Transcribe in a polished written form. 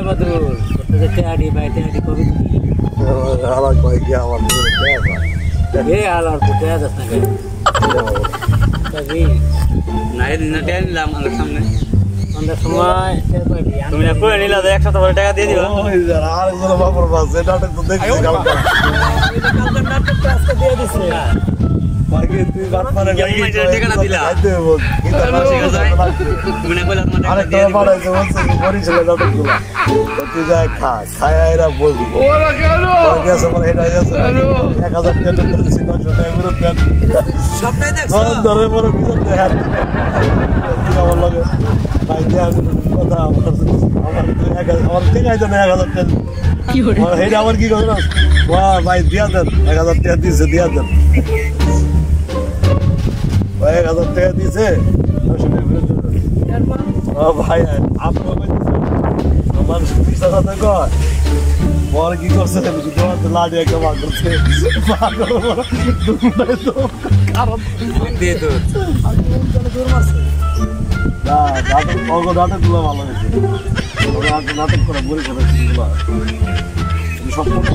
বদরুল তোদের টেয়াডি ভাই টেয়াডি কবি আলার কয় কি আমার আলার কোটে যাস না কেন তবে নাই দিন টেয়ার নিলাম আমার সামনে আমাদের সময় তুমি না করে নিলা 100 টাকা দিয়ে দিবা ওই যারা আরেকজন বাপর বাস এটা তো দেখছি কালকে নাটক আজকে দিয়ে দিছে বাকি তুই বাপ মানে ঠিকানা দিলা খাইতে বল কিন্তু তুমি না কইলা তোমার আরেক টাকা দিয়ে টাকা পাঠাইছে বলছে কি করিছিল নাটকগুলো তুই যা খা খায়া এরা বলবি ওরা কেন গেছে মানে এটা গেছে 1000 টাকা দিছি 900 টাকা করে দেন সবটাই দেখছ ধরে বড় বিচার দেখার কি আমার লাগে ভাই দেয়া কথা আমার ঠিক আছে না 1000 টাকা কি হলো হেডা আমার কি কথা বাহ ভাই দিয়া দেন 1000 টাকা দিছে দিয়া দেন 1000 টাকা দিছে 900 টাকা ফেরত দেন ও ভাই আপনি আমার পিছা কথা কয় বড় কি করছে তোমার লাডি একটা বার করছে কারণ দিয়ে তো দূর মারছে না নাটক গুলো ভালো হয়েছে নাটক করা বই করেছে সম্পূর্ণ